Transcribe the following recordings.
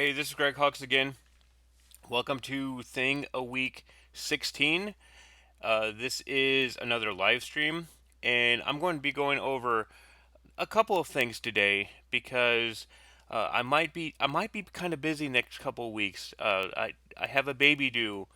Hey, this is Greg Hawks again. Welcome to Thing a Week 16. This is another live stream, and I'm going to be going over a couple of things today because I might be kind of busy next couple of weeks. I have a baby due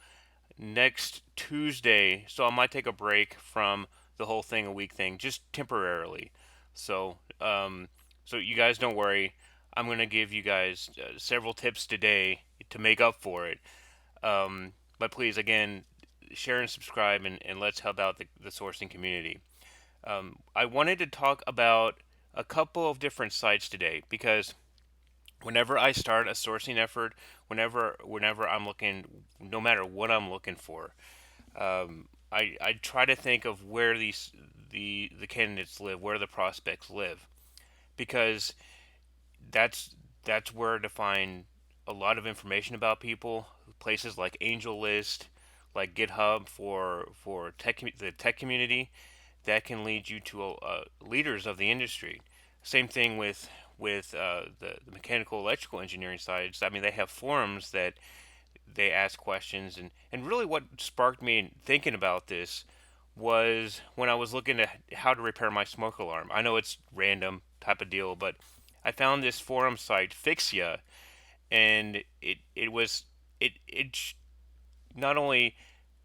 next Tuesday, so I might take a break from the whole thing a week thing just temporarily. So, so you guys don't worry. I'm gonna give you guys several tips today to make up for it. But please, again, share and subscribe, and let's help out the sourcing community. I wanted to talk about a couple of different sites today because whenever I start a sourcing effort, whenever I'm looking, no matter what I'm looking for, I try to think of where the candidates live, where the prospects live, because that's that's where to find a lot of information about people. Places like AngelList, like GitHub for the tech community, that can lead you to leaders of the industry. Same thing with the mechanical electrical engineering sides. I mean, they have forums that they ask questions, and really what sparked me thinking about this was when I was looking at how to repair my smoke alarm. I know it's random type of deal, but I found this forum site Fixia, and it not only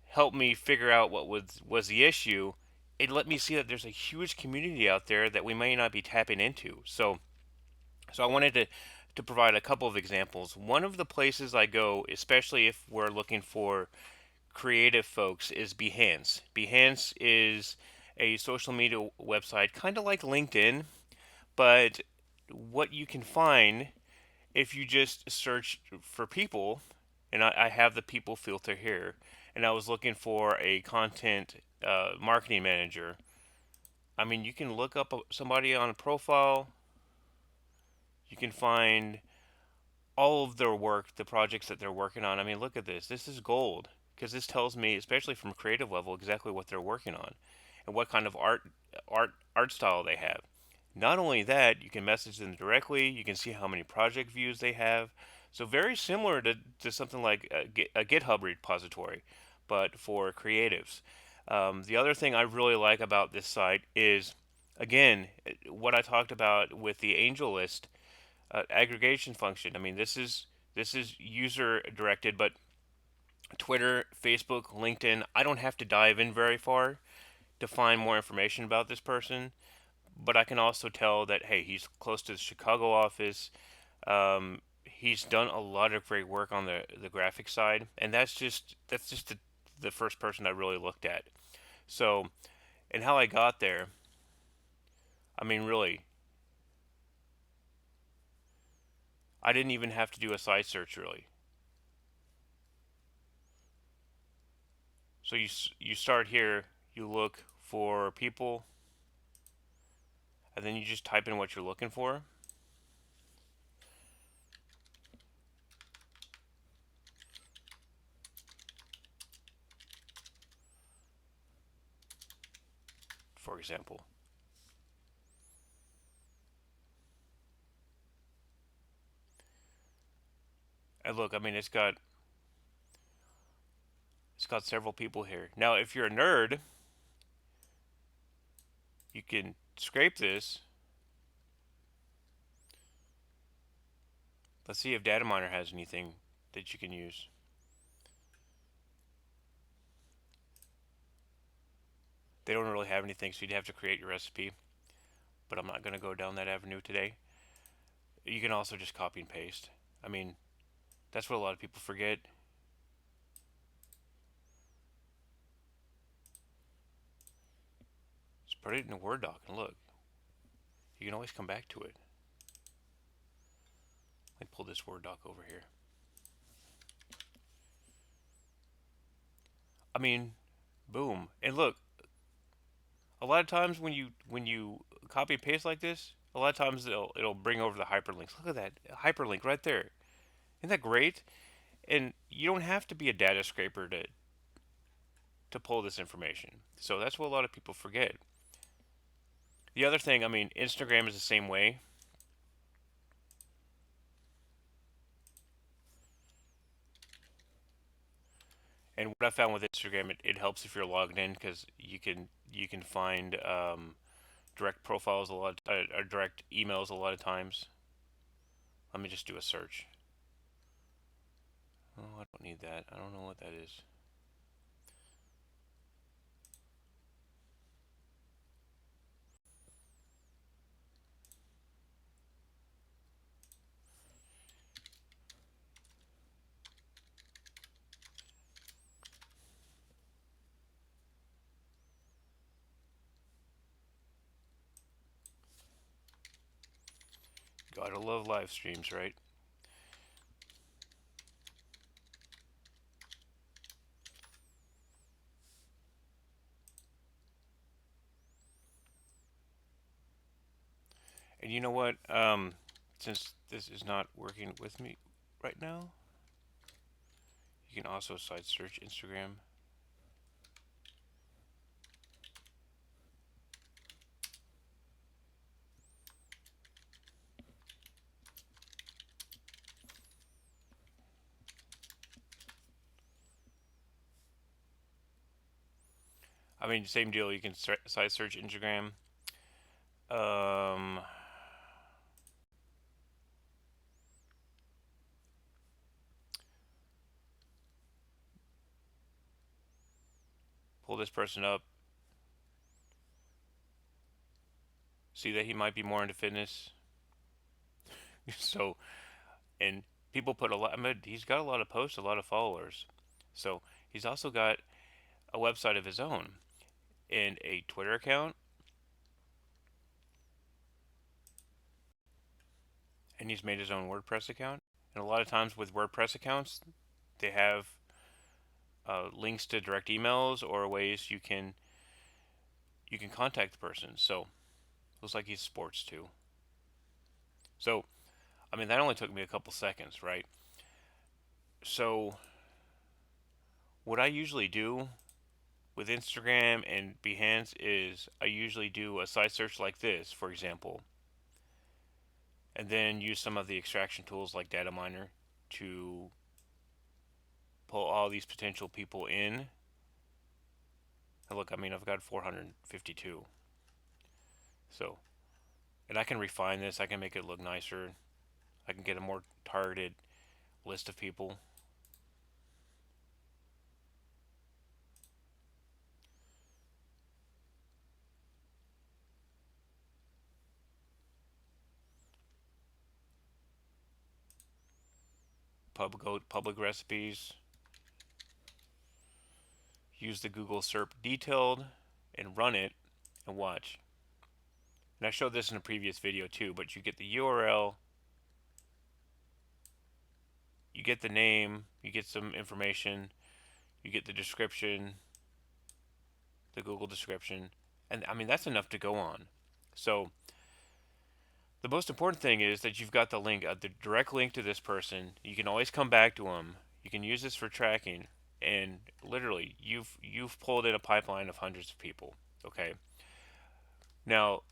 helped me figure out what was the issue, it let me see that there's a huge community out there that we may not be tapping into. So I wanted to provide a couple of examples. One of the places I go, especially if we're looking for creative folks, is Behance. Behance is a social media website, kind of like LinkedIn, but what you can find if you just search for people, and I have the people filter here, and I was looking for a content marketing manager. I mean, you can look up somebody on a profile, you can find all of their work, the projects that they're working on. I mean, look at this. This is gold because this tells me, especially from a creative level, exactly what they're working on and what kind of art style they have. Not only that, you can message them directly. You can see how many project views they have. So very similar to something like a GitHub repository, but for creatives. The other thing I really like about this site is, again, what I talked about with the angel list aggregation function. I mean, this is user directed, but Twitter, Facebook, LinkedIn, I don't have to dive in very far to find more information about this person. But I can also tell that hey, he's close to the Chicago office. He's done a lot of great work on the graphic side, and that's just the first person I really looked at. So, and how I got there, I mean, really, I didn't even have to do a site search really. So you start here, you look for people, and then you just type in what you're looking for. For example, and look, I mean, it's got several people here. Now, if you're a nerd, you can scrape this. Let's see if Dataminer has anything that you can use. They don't really have anything, so you'd have to create your recipe. But I'm not going to go down that avenue today. You can also just copy and paste. I mean, that's what a lot of people forget. Just put it in a Word doc and look. You can always come back to it. Let me pull this Word doc over here. I mean, boom. And look, a lot of times when you copy and paste like this, a lot of times it'll bring over the hyperlinks. Look at that hyperlink right there. Isn't that great? And you don't have to be a data scraper to pull this information. So that's what a lot of people forget. The other thing, I mean, Instagram is the same way. And what I found with Instagram, it helps if you're logged in because you can find direct profiles a lot, or direct emails a lot of times. Let me just do a search. Oh, I don't need that. I don't know what that is. Gotta love live streams, right? And you know what? Since this is not working with me right now, you can also site search Instagram. I mean, same deal. You can site search Instagram. Um, pull this person up. See that he might be more into fitness. So, and people put a lot. I mean, he's got a lot of posts, a lot of followers. So he's also got a website of his own and a Twitter account. And he's made his own WordPress account. And a lot of times with WordPress accounts, they have links to direct emails or ways you can contact the person. So looks like he's sports too. So I mean that only took me a couple seconds, right? So what I usually do with Instagram and Behance is I usually do a site search like this, for example, and then use some of the extraction tools like Dataminer to pull all these potential people in. And look, I mean, I've got 452. So, and I can refine this. I can make it look nicer. I can get a more targeted list of people. Public recipes. Use the Google SERP detailed and run it and watch. And I showed this in a previous video too, but you get the URL, you get the name, you get some information, you get the description, the Google description, and I mean that's enough to go on. So the most important thing is that you've got the direct link to this person. You can always come back to them. You can use this for tracking, and literally you've pulled in a pipeline of hundreds of people. Okay, now,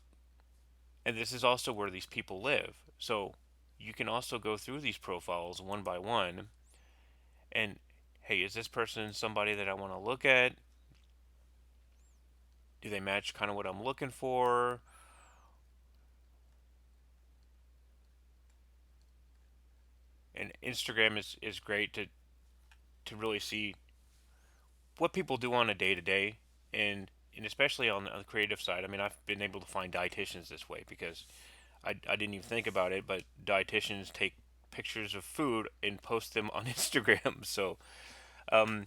and this is also where these people live. So you can also go through these profiles one by one, and hey, is this person somebody that I want to look at? Do they match kind of what I'm looking for? And Instagram is great to really see what people do on a day to day, and especially on the creative side. I mean, I've been able to find dietitians this way because I didn't even think about it, but dietitians take pictures of food and post them on Instagram. So, um,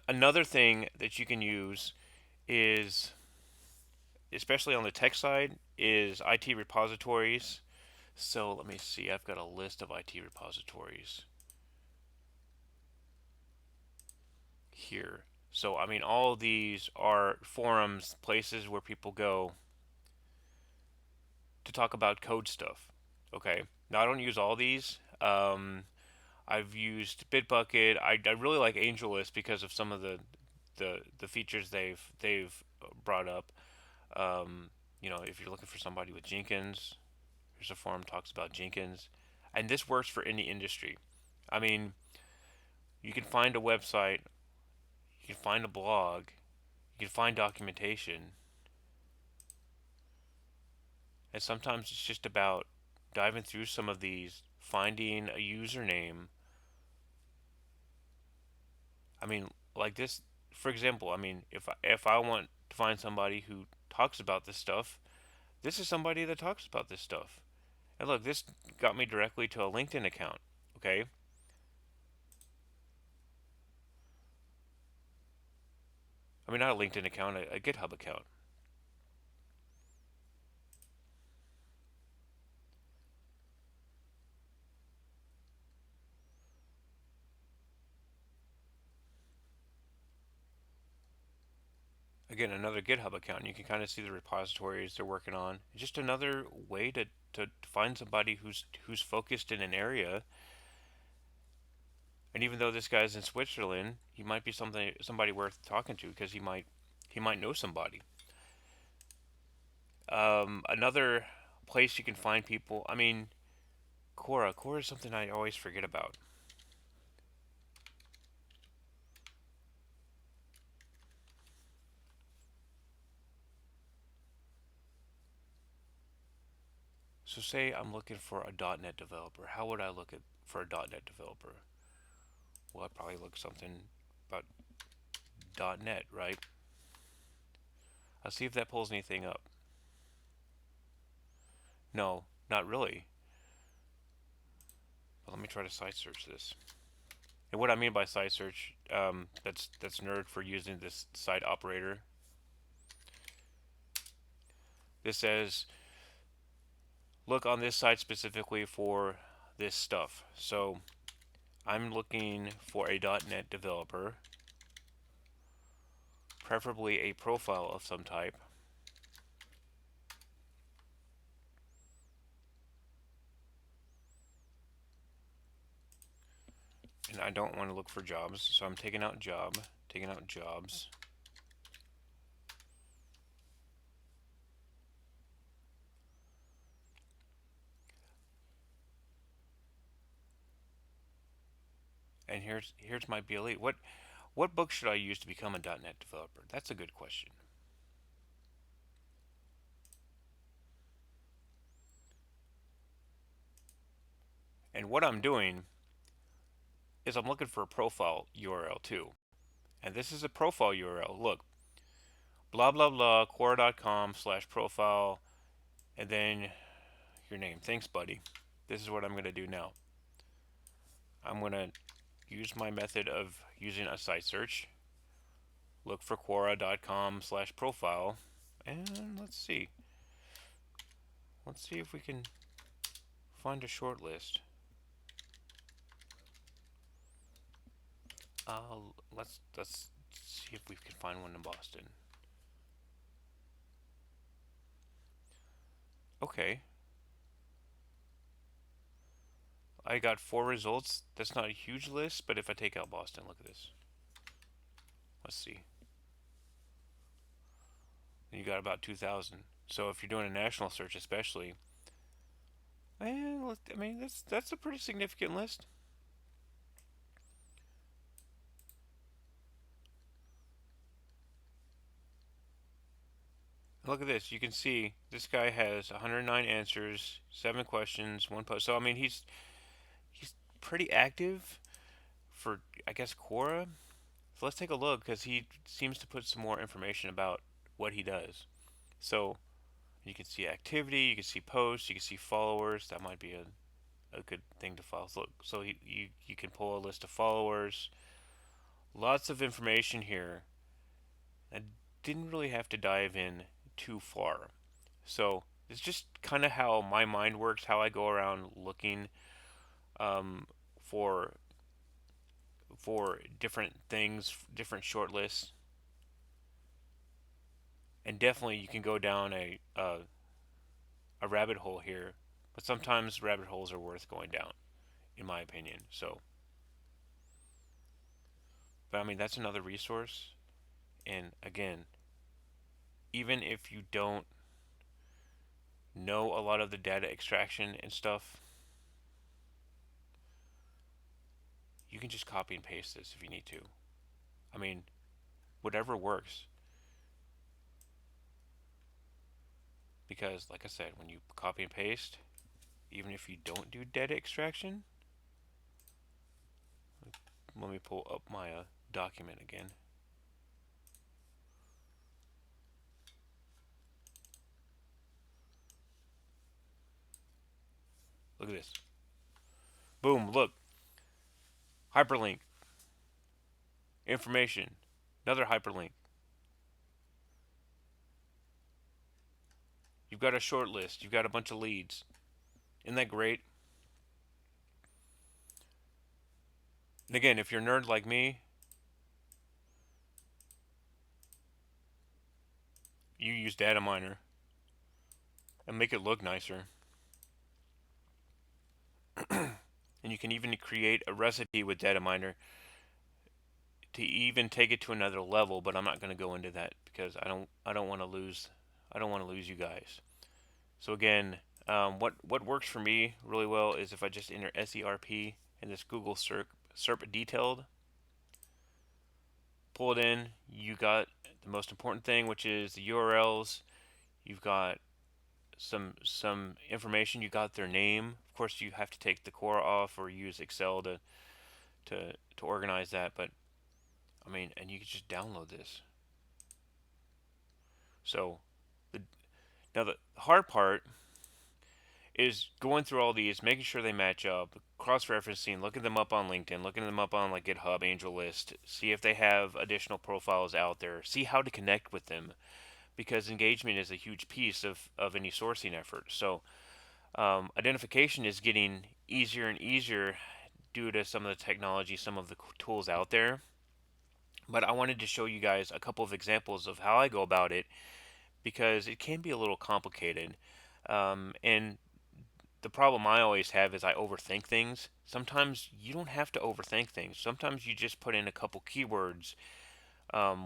another thing that you can use is, especially on the tech side, is IT repositories. So let me see. I've got a list of IT repositories here. So I mean, all of these are forums, places where people go to talk about code stuff. Okay. Now I don't use all these. I've used Bitbucket. I really like AngelList because of some of the features they've brought up. If you're looking for somebody with Jenkins, here's a forum talks about Jenkins, and this works for any industry. I mean, you can find a website You can find a blog, you can find documentation, and sometimes it's just about diving through some of these, finding a username. I mean, like this, for example. I mean, if I want to find somebody who talks about this stuff, this is somebody that talks about this stuff. And look, this got me directly to a LinkedIn account. Okay, I mean not a LinkedIn account, a GitHub account. Again, another GitHub account. And you can kind of see the repositories they're working on. Just another way to find somebody who's focused in an area. And even though this guy's in Switzerland, he might be somebody worth talking to because he might know somebody. Another place you can find people. I mean, Quora. Quora is something I always forget about. So say I'm looking for a .NET developer. How would I look at for a .NET developer? Well, I'd probably look something about .NET, right? I'll see if that pulls anything up. No, not really. But let me try to site search this. And what I mean by site search, that's nerd for using this site operator. This says look on this site specifically for this stuff. So I'm looking for a .NET developer, preferably a profile of some type. And I don't want to look for jobs, so I'm taking out jobs. And here's my BLE. What book should I use to become a .NET developer? That's a good question. And what I'm doing is I'm looking for a profile URL too. And this is a profile URL. Look, blah blah blah, quora.com/profile, and then your name. Thanks, buddy. This is what I'm going to do now. I'm going to use my method of using a site search. Look for quora.com/profile, and let's see. Let's see if we can find a short list. Let's see if we can find one in Boston. Okay, I got 4 results. That's not a huge list, but if I take out Boston, look at this. Let's see. You got about 2,000. So if you're doing a national search, especially, I mean that's a pretty significant list. Look at this. You can see this guy has 109 answers, 7 questions, 1 post. So I mean he's pretty active for I guess Quora. So let's take a look because he seems to put some more information about what he does. So you can see activity, you can see posts, you can see followers. That might be a good thing to follow. So look, so you can pull a list of followers. Lots of information here. I didn't really have to dive in too far. So it's just kind of how my mind works, how I go around looking um, for different things, different short lists, and definitely you can go down a rabbit hole here. But sometimes rabbit holes are worth going down, in my opinion. So, but I mean that's another resource. And again, even if you don't know a lot of the data extraction and stuff, you can just copy and paste this if you need to. I mean, whatever works. Because, like I said, when you copy and paste, even if you don't do data extraction, let me pull up my document again. Look at this. Boom, look. Hyperlink. Information. Another hyperlink. You've got a short list. You've got a bunch of leads. Isn't that great? And again, if you're a nerd like me, you use Dataminer and make it look nicer. And you can even create a recipe with Dataminer to even take it to another level, but I'm not going to go into that because I don't want to lose you guys. So again, what works for me really well is if I just enter SERP and this Google SERP detailed, pull it in. You got the most important thing, which is the URLs. You've got some information. You got their name. Of course, you have to take the core off or use Excel to organize that. But I mean, and you can just download this. So the now the hard part is going through all these, making sure they match up, cross-referencing, looking them up on LinkedIn, looking them up on like GitHub, AngelList, see if they have additional profiles out there, see how to connect with them, because engagement is a huge piece of any sourcing effort. So identification is getting easier and easier due to some of the technology, some of the tools out there. But I wanted to show you guys a couple of examples of how I go about it because it can be a little complicated. And the problem I always have is I overthink things. Sometimes you don't have to overthink things. Sometimes you just put in a couple keywords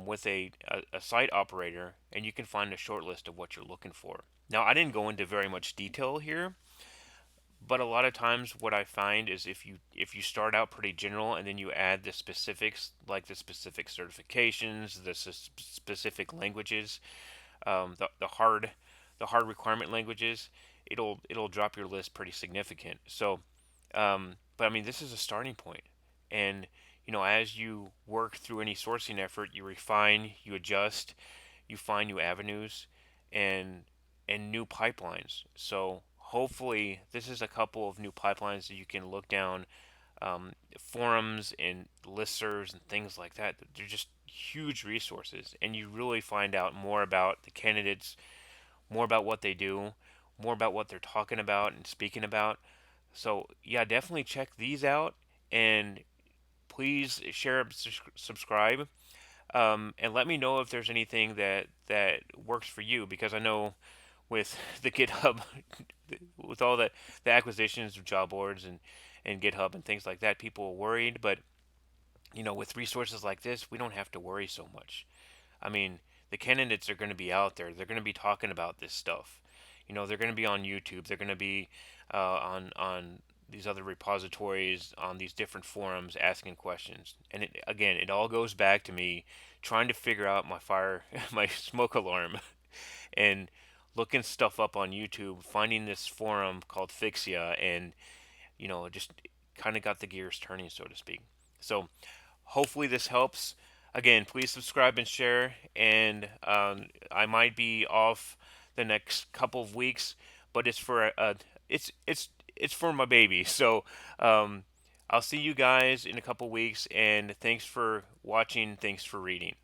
with a site operator and you can find a short list of what you're looking for. Now, I didn't go into very much detail here, but a lot of times what I find is if you start out pretty general and then you add the specifics like the specific certifications, the specific languages, the hard requirement languages, it'll drop your list pretty significant. So, but I mean, this is a starting point, and as you work through any sourcing effort, you refine, you adjust, you find new avenues, and new pipelines. So hopefully, this is a couple of new pipelines that you can look down, forums and listservs and things like that. They're just huge resources, and you really find out more about the candidates, more about what they do, more about what they're talking about and speaking about. So yeah, definitely check these out, and please share, subscribe, and let me know if there's anything that works for you because I know with the GitHub, with all the acquisitions of job boards and GitHub and things like that, people are worried. But with resources like this, we don't have to worry so much. I mean, the candidates are going to be out there. They're going to be talking about this stuff. They're going to be on YouTube. They're going to be on these other repositories, on these different forums, asking questions. And again, it all goes back to me trying to figure out my fire, my smoke alarm, and looking stuff up on YouTube, finding this forum called Fixia, and just kind of got the gears turning, so to speak. So hopefully this helps. Again, please subscribe and share. And I might be off the next couple of weeks, but it's for my baby. So I'll see you guys in a couple of weeks. And thanks for watching. Thanks for reading.